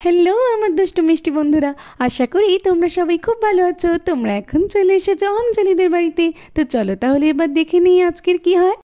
Hello আমার দুষ্টু মিষ্টি বন্ধুরা, আশা করি তোমরা সবাই খুব ভালো আছো। তোমরা এখন চলে এসেছো অঞ্জলিদের বাড়িতে। তো চলো তাহলে এবার দেখে নিই আজকের কি হয়।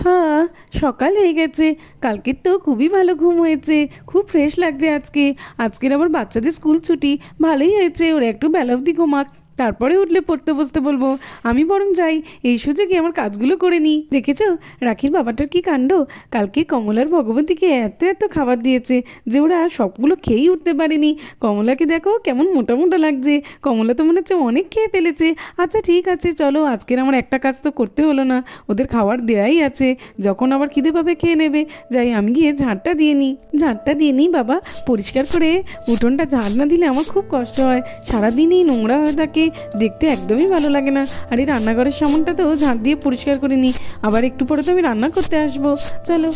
হ্যাঁ, সকাল হয়ে গেছে। কালকের তো খুবই ভালো ঘুম হয়েছে, খুব ফ্রেশ লাগছে আজকে। আজকের আবার বাচ্চাদের স্কুল ছুটি, ভালোই হয়েছে। ওরা একটু বেলা অবধি ঘুমাক, তারপরে উঠলে পড়তে বসতে বলবো। আমি বরং যাই, এই সুযোগে আমার কাজগুলো করে নিই। দেখেছো রাখির বাবাটার কি কাণ্ড! কালকে কমলার ভগবতীকে এত এত খাবার দিয়েছে যে ওরা সবগুলো খেয়েই উঠতে পারেনি। কমলাকে দেখো কেমন মোটা মোটা লাগছে। কমলা তো মনে হচ্ছে অনেক খেয়ে ফেলেছে। আচ্ছা ঠিক আছে, চলো আজকের আমার একটা কাজ তো করতে হলো না, ওদের খাবার দেওয়াই আছে। যখন আবার খিদে পাবে খেয়ে নেবে। যাই আমি গিয়ে ঝাড়টা দিয়ে নিই। ঝাড়টা দিয়ে নিই বাবা, পরিষ্কার করে উঠোনটা ঝাড় না দিলে আমার খুব কষ্ট হয়। সারাদিনই নোংরা হয়ে থাকে, দেখতে একদমই ভালো লাগে না। আর এই রান্নাঘরের সামানটা তো ঝাড় দিয়ে পরিষ্কার করে নিই। আবার একটু পরে তো আমি রান্না করতে আসবো। চলো।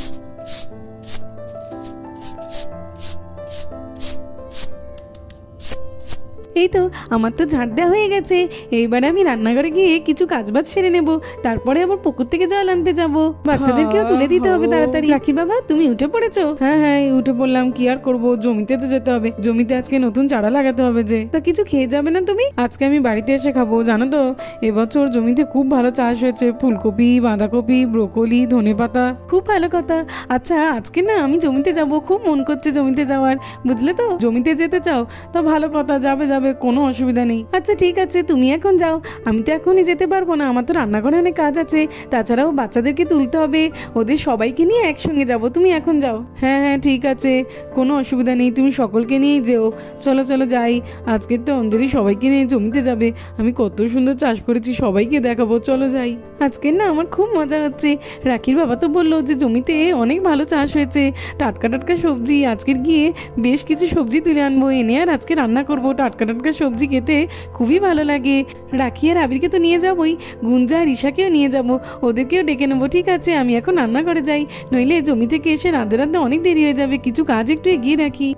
এই তো আমার তো ঝাড় দেওয়া হয়ে গেছে। এইবারে আমি রান্নাঘরে গিয়ে কিছু কাজবাজ সেরে নেব, তারপরে আবার পুকুর থেকে জল আনতে যাবো। বাচ্চাদেরকেও তুলে দিতে হবে তাড়াতাড়ি। রাখি বাবা, তুমি উঠে পড়েছো? হ্যাঁ হ্যাঁ, উঠে পড়লাম। কি আর করবো, জমিতে তো যেতে হবে। জমিতে আজকে নতুন চারা লাগাতে হবে যে। তা কিছু খেয়ে যাবে না তুমি? আজকে আমি বাড়িতে এসে খাবো। জানো তো এবছর জমিতে খুব ভালো চাষ হয়েছে, ফুলকপি, বাঁধাকপি, ব্রোকলি, ধনেপাতা। খুব ভালো কথা। আচ্ছা আজকে না আমি জমিতে যাব, খুব মন করছে জমিতে যাওয়ার, বুঝলে তো। জমিতে যেতে চাও? তো ভালো কথা, যাবে যাবে, কোনো অসুবিধা নেই। আচ্ছা ঠিক আছে, তুমি এখন যাও। আমি তো এখনই যেতে পারবো না, আমার তো রান্নাঘরে অনেক কাজ আছে। তাছাড়াও বাচ্চাদেরকে তুলতে হবে, ওদের সবাইকে নিয়ে একসঙ্গে যাব। তুমি এখন যাও। হ্যাঁ হ্যাঁ ঠিক আছে, কোনো অসুবিধা নেই, তুমি সকলকে নিয়েই যেও। চলো চলো যাই। আজকের তো অঞ্জলি সবাইকে নিয়ে জমিতে যাবে। আমি কত সুন্দর চাষ করেছি সবাইকে দেখাবো। চলো যাই। আজকের না আমার খুব মজা হচ্ছে। রাখির বাবা তো বললো যে জমিতে অনেক ভালো চাষ হয়েছে, টাটকা টাটকা সবজি। আজকের গিয়ে বেশ কিছু সবজি তুলে আনবো, এনে আর আজকে রান্না করবো। টাটকা টাটকা সবজি খেতে খুবই ভালো লাগে। রাখি আর আবিরকে তো নিয়ে যাবোই, গুঞ্জা আর ঈশাকেও নিয়ে যাব, ওদেরকেও ডেকে নেবো। ঠিক আছে, আমি এখন রান্না করে যাই, নইলে জমি থেকে এসে রাঁধতে রাঁধতে অনেক দেরি হয়ে যাবে। কিছু কাজ একটু এগিয়ে রাখি।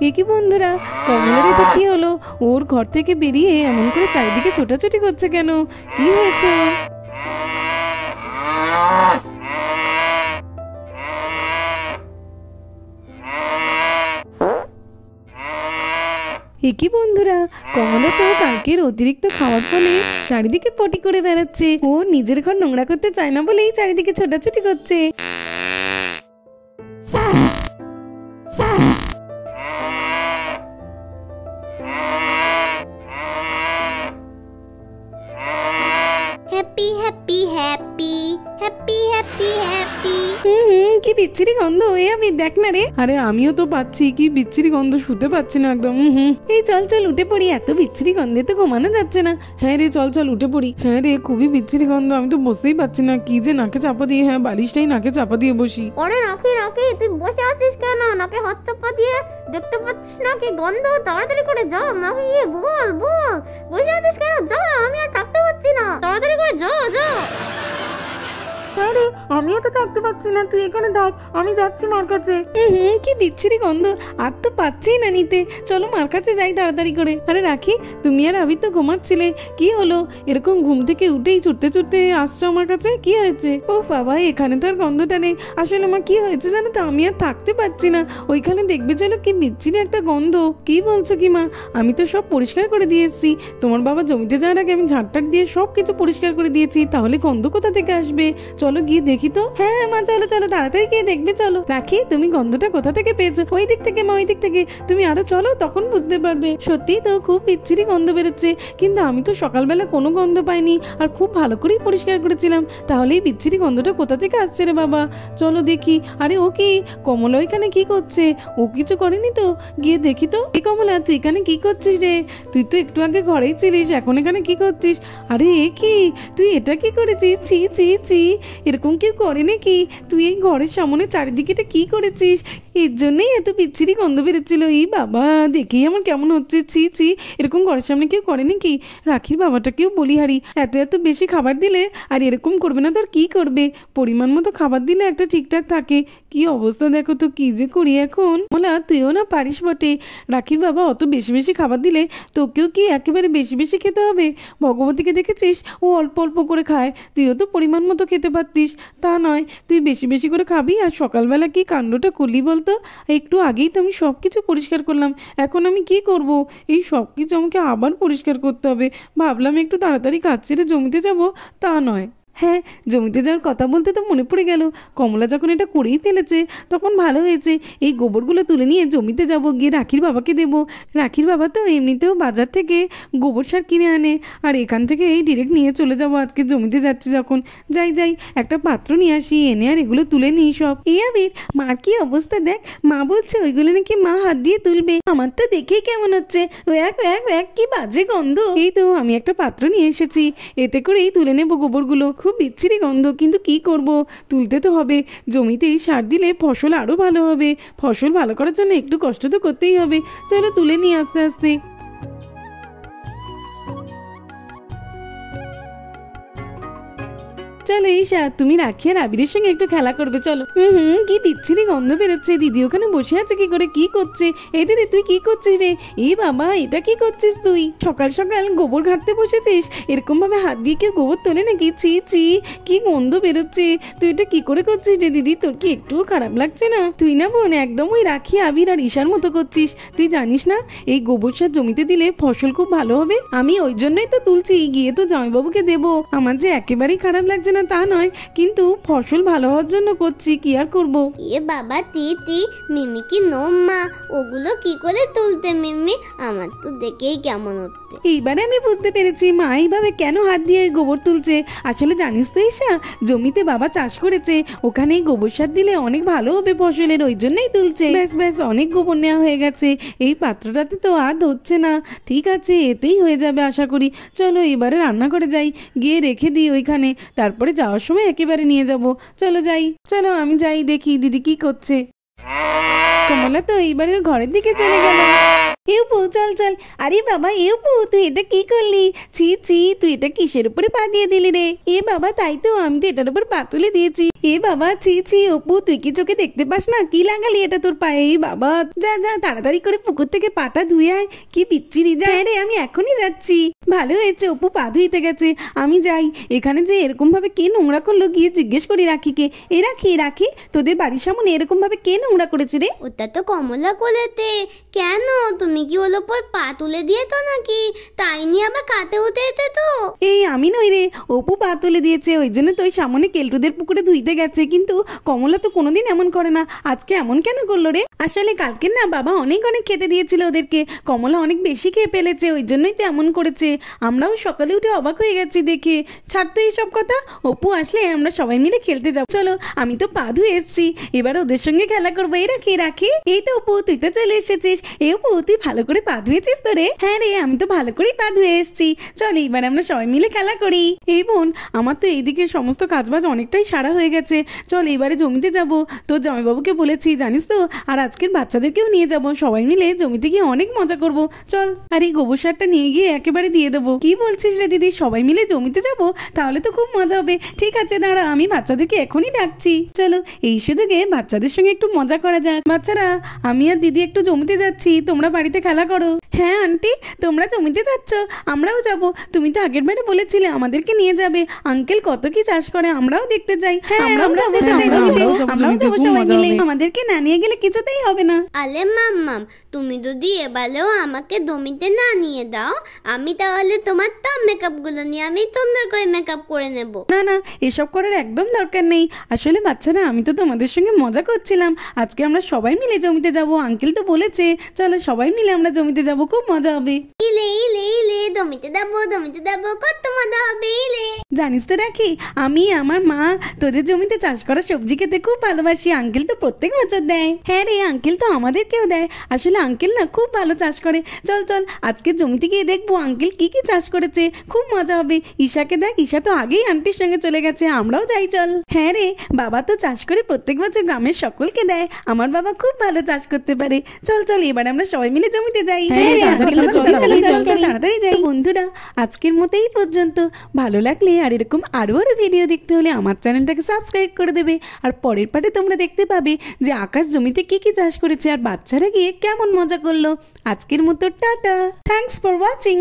এ কি বন্ধুরা, কমলার এটা কি হলো? ওর ঘর থেকে বেরিয়ে এমন করে চারিদিকে ছোটাছুটি করছে কেন? কি হয়েছে? একই বন্ধুরা, কমলা তো কালকের অতিরিক্ত খাওয়ার ফলে চারিদিকে পটি করে বেড়াচ্ছে। ও নিজের ঘর নোংরা করতে চায় না বলেই চারিদিকে ছোটাছুটি করছে। Happy happy happy happy happy happy. কি বিচ্ছিরি গন্ধ! এ আমি দেখ না রে। আরে আমিও তো পাচ্ছি, কি বিচ্ছিরি গন্ধ, শুতে পাচ্ছি না একদম। এই চল চল উঠে পড়ি, এত বিচ্ছিরি গন্ধে তো ঘুমানো যাচ্ছে না। হ্যাঁ রে চল চল উঠে পড়ি। হ্যাঁ রে, খুবই বিচ্ছিরি গন্ধ, আমি তো বসতেই পারছি না। কি যে নাকে চাপা দিয়ে, হ্যাঁ বালিশটাই নাকে চাপা দিয়ে বসি। ওরে রাখি রাখি, তুই বসে আছিস কেন? নাকে হাত চাপা দিয়ে, দেখতে পাচ্ছিস না কি গন্ধ? তাড়াতাড়ি করে যা, মাকে গিয়ে বল বল। বসে আছিস কেন? যা, আমি আর থাকতে পারছি না, তাড়াতাড়ি করে যা যা। আরে আমিও তো থাকতে পারছি না, তুই এখানে থাক, আমি যাচ্ছি মার কাছে। কি বিচ্ছিরি গন্ধ, আর তো পাচ্ছি না নিতে। চলো মার কাছে যাই তাড়াতাড়ি করে। আরে রাখি, তুমি আর আবির তো ঘুমাচ্ছিলে, কি হলো? এরকম ঘুম থেকে উঠেই ছুটতে ছুটতে আসছো আমার কাছে, কি হয়েছে? ও বাবা, এখানে তো আর গন্ধটা নেই। আসলে আমার কি হয়েছে জানো তো, আমি আর থাকতে পারছি না। ওইখানে দেখবে চলো, কি বিচ্ছিরি একটা গন্ধ। কি বলছো কি মা? আমি তো সব পরিষ্কার করে দিয়ে এসেছি। তোমার বাবা জমিতে যাওয়ার আগে আমি ঝাড়টাট দিয়ে সব কিছু পরিষ্কার করে দিয়েছি, তাহলে গন্ধ কোথা থেকে আসবে? চলো গিয়ে দেখি তো। হ্যাঁ মা চলো চলো, তাড়াতাড়ি গিয়ে দেখবে। চলো। রাখি, তুমি গন্ধটা কোথা থেকে পেয়েছো? ওই দিক থেকে মা, ওই দিক থেকে। তুমি আরো চলো, তখন বুঝতে পারবে। সত্যি তো খুব বিচ্ছিরি গন্ধ বেরোচ্ছে, কিন্তু আমি তো সকালবেলা কোনো গন্ধ পাইনি, আর খুব ভালো করেই পরিষ্কার করেছিলাম। তাহলে এই বিচ্ছিরি গন্ধটা কোথা থেকে আসছে রে বাবা? চলো দেখি। আরে ও কি, কমলা ওইখানে কি করছে? ও কিছু করেনি তো? গিয়ে দেখি তো। এই কমলা, তুই এখানে কি করছিস রে? তুই তো একটু আগে ঘরেই ছিলিস, এখন এখানে কি করছিস? আরে এ কি, তুই এটা কি করেছিস? ছি ছি ছি, এরকম কেউ করে নাকি? তুই এই ঘরের সামনে চারিদিকে এটা কি করেছিস? এর জন্যই এত বিচ্ছিরি গন্ধ বেরোচ্ছিল। এই বাবা, দেখেই আমার কেমন হচ্ছে। ছি ছি, এরকম ঘরের সামনে কেউ করে নাকি? রাখির বাবাটাকেও বলি হারি, এত এত বেশি খাবার দিলে আর এরকম করবে না তো আর কী করবে? পরিমাণ মতো খাবার দিলে একটা ঠিকঠাক থাকে। কি অবস্থা দেখো তো, কি যে করি এখন। বলা তুইও না পারিস বটে। রাখির বাবা অত বেশি বেশি খাবার দিলে তোকেও কি একেবারে বেশি বেশি খেতে হবে? ভগবতীকে দেখেছিস, ও অল্প অল্প করে খায়। তুইও তো পরিমাণ মতো খেতে পারতিস। তা নয়, তুই বেশি বেশি করে খাবি। আর সকালবেলা কি কাণ্ডটা করলি বলতো? একটু আগেই তো আমি সব কিছু পরিষ্কার করলাম। এখন আমি কি করব? এই সব কিছু আমাকে আবার পরিষ্কার করতে হবে। ভাবলাম একটু তাড়াতাড়ি কাজ ছেড়ে জমিতে যাব, তা নয়। হ্যাঁ, জমিতে যাওয়ার কথা বলতে তো মনে পড়ে গেল, কমলা যখন এটা করেই ফেলেছে তখন ভালো হয়েছে। এই গোবরগুলো তুলে নিয়ে জমিতে যাব, গিয়ে রাখির বাবাকে দেব। রাখির বাবা তো এমনিতেও বাজার থেকে গোবর সার কিনে আনে, আর এখান থেকে এই ডিরেক্ট নিয়ে চলে যাব। আজকে জমিতে যাচ্ছি যখন, যাই যাই একটা পাত্র নিয়ে আসি, এনে আর এগুলো তুলে নিই সব। এই আবির, মার কি অবস্থা দেখ। মা বলছে ওইগুলো নাকি মা হাত দিয়ে তুলবে। আমার তো দেখেই কেমন হচ্ছে, এক এক এক কি বাজে গন্ধ। এই তো আমি একটা পাত্র নিয়ে এসেছি, এতে করেই তুলে নেবো গোবরগুলো। খুব বিচ্ছিরি গন্ধ, কিন্তু কি করব, তুলতে তো হবে। জমিতেই সার দিলে ফসল আরও ভালো হবে। ফসল ভালো করার জন্য একটু কষ্ট তো করতেই হবে। চলো তুলে নিই আস্তে আস্তে। চলো ঈশা, তুমি রাখি আর আবিরের সঙ্গে একটু খেলা করবে, চলো। কি বিচ্ছিরি গন্ধ বেরোচ্ছে। দিদি ওখানে বসে আছে কি করে, কি করছে? এই দিদি তুই কি করছিস রে? এই বাবা, এটা কি করছিস তুই? সকাল সকাল গোবর ঘাটতে বসেছিস? এরকম ভাবে হাত দিয়ে কেউ গোবর তোলে নাকি? ছি ছি, কি গন্ধ বেরোচ্ছে। তুই এটা কি করে করছিস রে দিদি? তোর কি একটুও খারাপ লাগছে না? তুই না বোন একদম ওই রাখি, আবির আর ঈশার মতো করছিস। তুই জানিস না এই গোবর সার জমিতে দিলে ফসল খুব ভালো হবে? আমি ওই জন্যই তো তুলছি, গিয়ে তো জামাইবাবুকে দেবো। আমার যে একেবারেই খারাপ লাগছে না তা নয়, কিন্তু ফসল ভালো হওয়ার জন্য করছি, কি আর করবো। এ বাবা তিতি, মিমি কি নোম্মা, ওগুলো কি করে তুলতে মিমি? আমার তো দেখেই কেমন হচ্ছে। এইবারে আমি বুঝতে পেরেছি মা এইভাবে কেন হাত দিয়ে গোবর তুলছে। আসলে জানিস তো ঈশা, জমিতে বাবা চাষ করেছে, ওখানে গোবর সার দিলে অনেক ভালো হবে ফসলের, ওই জন্যই তুলছে। ব্যাস ব্যাস, অনেক গোবর নেওয়া হয়ে গেছে। এই পাত্রটাতে তো আর ধরছে না। ঠিক আছে, এতেই হয়ে যাবে আশা করি। চলো এবারে রান্না করে যাই, গিয়ে রেখে দিই ওইখানে, তারপরে যাওয়ার সময় একেবারে নিয়ে যাব। চলো যাই, চলো আমি যাই, দেখি দিদি কি করছে। কমলা তো এইবারের ঘরের দিকে চলে গেল। এউপু চল চল। আরে বাবা এউপু, তুই এটা কি করলি? ছি ছি, তুই এটা কিসের উপরে পা দিয়ে দিলি রে? এ বাবা, তাই তো, আমি তো এটার উপর পা তুলে দিয়েছি। এ বাবা ছি ছি, অপু তুই কি চোখে দেখতে পাস না? কি লাগালি এটা তোর পায়ে? এই বাবা, যা যা তাড়াতাড়ি করে পুকুর থেকে পাটা ধুয়ে আয়। কি বিচ্ছিরি। যা রে, আমি এখনই যাচ্ছি। ভালো হয়েছে অপু পা ধুইতে গেছে, আমি যাই। এখানে যে এরকম ভাবে কে নোংরা করলো, গিয়ে জিজ্ঞেস করি রাখিকে। এ রাখি, রাখি তোদের বাড়ির সামনে এরকম ভাবে কে নোংরা করেছে রে? ওটা তো কমলা কোলেতে। কেন, তুমি কি ওর ওপর পা তুলে দিয়ে তো নাকি? তাই নিয়ে আবার কাতে উঠে যেতে তো। এই আমি নই রে, অপু পা তুলে দিয়েছে, ওই জন্য তো ওই সামনে কেলটুদের পুকুরে ধুইতে গেছে। কিন্তু কমলা তো কোনোদিন এমন করে না, আজকে এমন কেন করলো রে? আসলে কালকে না বাবা অনেক অনেক খেতে দিয়েছিল ওদেরকে, কমলা অনেক বেশি খেয়ে ফেলেছে, ওই জন্যই তো এমন করেছে। আমরাও সকালে উঠে অবাক হয়ে গেছি দেখে। ছাড় তো এইসব কথা, অপু আসলে আমরা সবাই মিলে খেলতে যাবো। চলো, আমি তো পা ধুয়ে এসছি, এবার ওদের সঙ্গে খেলা করবো। এই রাখি, রাখি এই তো অপু, তুই তো চলে এসেছিস। এই অপু, তুই ভালো করে পা ধুয়েছিস তো রে? হ্যাঁ রে, আমি তো ভালো করেই পা ধুয়ে এসছি। চল এবার আমরা সবাই মিলে খেলা করি। এই বোন, আমার তো এইদিকে সমস্ত কাজবাজ অনেকটাই সারা হয়ে গেছে। চল এবারে জমিতে যাব, তোর জামাইবাবুকে বলেছি জানিস তো। আর আজকের বাচ্চাদেরকেও নিয়ে যাব, সবাই মিলে জমিতে গিয়ে অনেক মজা করব। চল, আর এই গোবর সারটা নিয়ে গিয়ে একেবারে দিয়ে দেবো। কি বলছিস রে দিদি, সবাই মিলে জমিতে যাব? তাহলে তো খুব মজা হবে। ঠিক আছে দাঁড়া, আমি বাচ্চাদেরকে এখনই ডাকছি। চলো, এই সুযোগে বাচ্চাদের সঙ্গে একটু মজা করা যাক। বাচ্চারা, আমি আর দিদি একটু জমিতে যাচ্ছি, তোমরা বাড়িতে খেলা করো। হ্যাঁ আন্টি, তোমরা জমিতে যাচ্ছ, আমরাও যাব। তুমি তো আগের বারে বলেছিলে আমাদেরকে নিয়ে যাবে। আঙ্কেল কত কি চাষ করে, আমরাও দেখতে যাই। আমরাও যাবো সবাই মিলে। আমাদেরকে না নিয়ে গেলে কিছুতেই হবে না। আলে মাম্মাম, তুমি যদি এবারেও আমাকে জমিতে না নিয়ে দাও, আমি তাহলে তোমার টপ মেকআপ গুলো নিয়ে আমি সুন্দর করে মেকআপ করে নেব। না না, এসব করার একদম দরকার নেই। আসলে বাচ্চারা, আমি তো তোমাদের সঙ্গে মজা করছিলাম। আজকে আমরা সবাই মিলে জমিতে যাব, আঙ্কেল তো বলেছে। চলো সবাই মিলে আমরা জমিতে যাব, খুব মজা হবে। ইলে ইলে ইলে জমিতে দেবো কত মজা হবে এলে। জানিস তো রাখি, আমি আমার মা তোদের জমিতে চাষ করা সবজি খেতে খুব ভালোবাসি। আঙ্কেল তো প্রত্যেক বছর দেয়। হ্যাঁ রে, আঙ্কেল তো আমাদেরকেও দেয়। আসলে আঙ্কেল না খুব ভালো চাষ করে। চল চল আজকে জমিতে গিয়ে দেখবো আঙ্কেল কি কি চাষ করেছে, খুব মজা হবে। ঈশাকে দেখ, ঈশা তো আগেই আন্টির সঙ্গে চলে গেছে, আমরাও যাই চল। হ্যাঁ রে, বাবা তো চাষ করে প্রত্যেক বছর গ্রামের সকলকে দেয়। আমার বাবা খুব ভালো চাষ করতে পারে। চল চল এবার আমরা সবাই মিলে জমিতে যাই। তাড়াতাড়ি যাই। বন্ধুরা, আজকের মতো এই পর্যন্ত। ভালো লাগলে আর এরকম আরো ভিডিও দেখতে হলে আমার চ্যানেলটাকে সাবস্ক্রাইব করে দেবে। আর পরের পার্টে তোমরা দেখতে পাবে যে আকাশ জমিতে কি কি চাষ করেছে আর বাচ্চারা গিয়ে কেমন মজা করলো। আজকের মতো টাটা, থ্যাঙ্কস ফর ওয়াচিং।